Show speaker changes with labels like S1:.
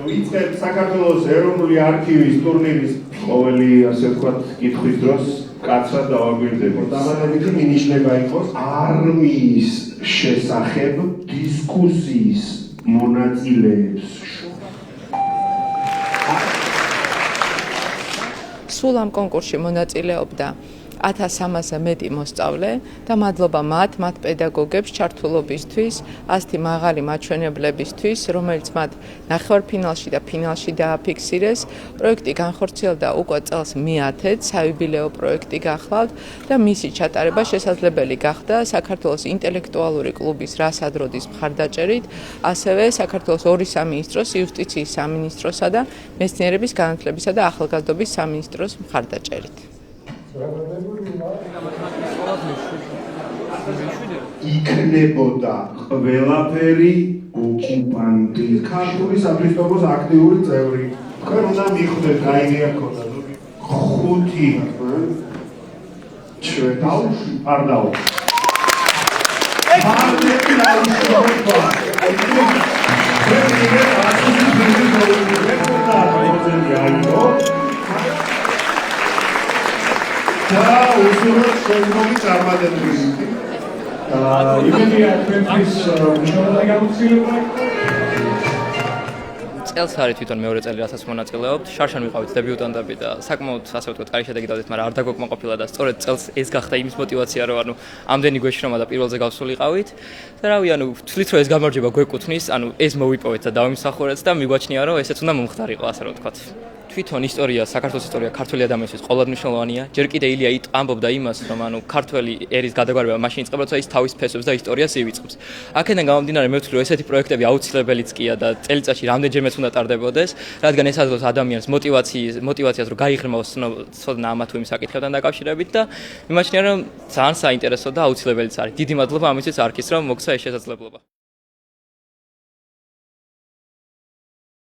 S1: ვიწყებთ საქართველოს ეროვნული არქივის ტურნირის ყოველი, ასე ვთქვათ, კითხვის დროს კაცად დავაგვირდებით. დამატებითი მინიშნება იყოს არმიის შესახებ დისკუსიის მონაწილეებს.
S2: სულ ამ კონკურსში მონაწილეობდა 1300-ზე მეტი მოსწავლე და მადლობა მათ პედაგოგებს ჩართულობისთვის, ასეთი მაღალი მაჩვენებლებისთვის, რომელიც მათ ნახევარფინალში და ფინალში დააფიქსირეს. პროექტი განხორციელდა უკვე წელს მე-10-ად, საიუბილეო პროექტი გახლავთ და მისი ჩატარება შესაძლებელი გახდა საქართველოს ინტელექტუალური კლუბის რასადროდის მხარდაჭერით, ასევე საქართველოს ორი სამინისტროს, იუსტიციის სამინისტროსა და მეცნიერების განათლებისა და ახალგაზრდობის სამინისტროს მხარდაჭერით.
S1: იქნებოდა ყველაფერი ოკუპანტი. ქართული საფრთხოს აქტიური წევრი. თქვენ უნდა მიხვდეთ რა იდეა გქონდა. 5 ჩვენ არ დავუშვი. მარტივი დაუშვება. და უსურვოთ შემდგომი წარმატებები. იმედია თქვენთვის მშრალი გამოცდილება.
S3: წელს არის თვითონ მეორე წელი, რასაც მონაწილეობთ. შარშან ვიყავით დებიუტანტები და საკმაოდ, ასე ვთქვათ, კარგი შედეგი დავდეთ, მაგრამ არ დაგვეკმაყოფილა და სწორედ წელს ეს გახდა იმის мотиваცია, რომ ამდენი გვეშრომა და პირველზე გავსულიყავით. და რავი, ვთვლით, რომ ეს გამარჯვება გვეკუთვნის, ეს მოვიპოვეთ და დავიმსახურეთ და მიგვაჩნია, რომ ესეც უნდა მომხდარიყო, ასე რომ ვთქვათ. თვითონ ისტორია, საქართველოს ისტორია ქართველი ადამიანისთვის ყოველად მნიშვნელოვანია. ჯერ კიდე ილია ამბობდა იმას, რომ ქართველი ერის გადაგვარება მაშინ იწყება, როცა ის თავის ფესვებს და ისტორიას ივიწყებს. აქედან გამომდინარე მე ვთვლი, რომ ესეთი პროექტები აუცილებელიც კია და წელიწადში რამდენჯერმეც უნდა ტარდებოდეს, რადგან ეს აძლევს ადამიანს мотиваციას, რომ გაიღრმოს ცოდნა ამა თუ იმ საკითხებთან დაკავშირებით და მიმაჩნია, რომ ძალიან საინტერესო და აუცილებელიც არის. დიდი მადლობა ამისთვის არქის, რომ მოგცა ეს შესაძლებლობა.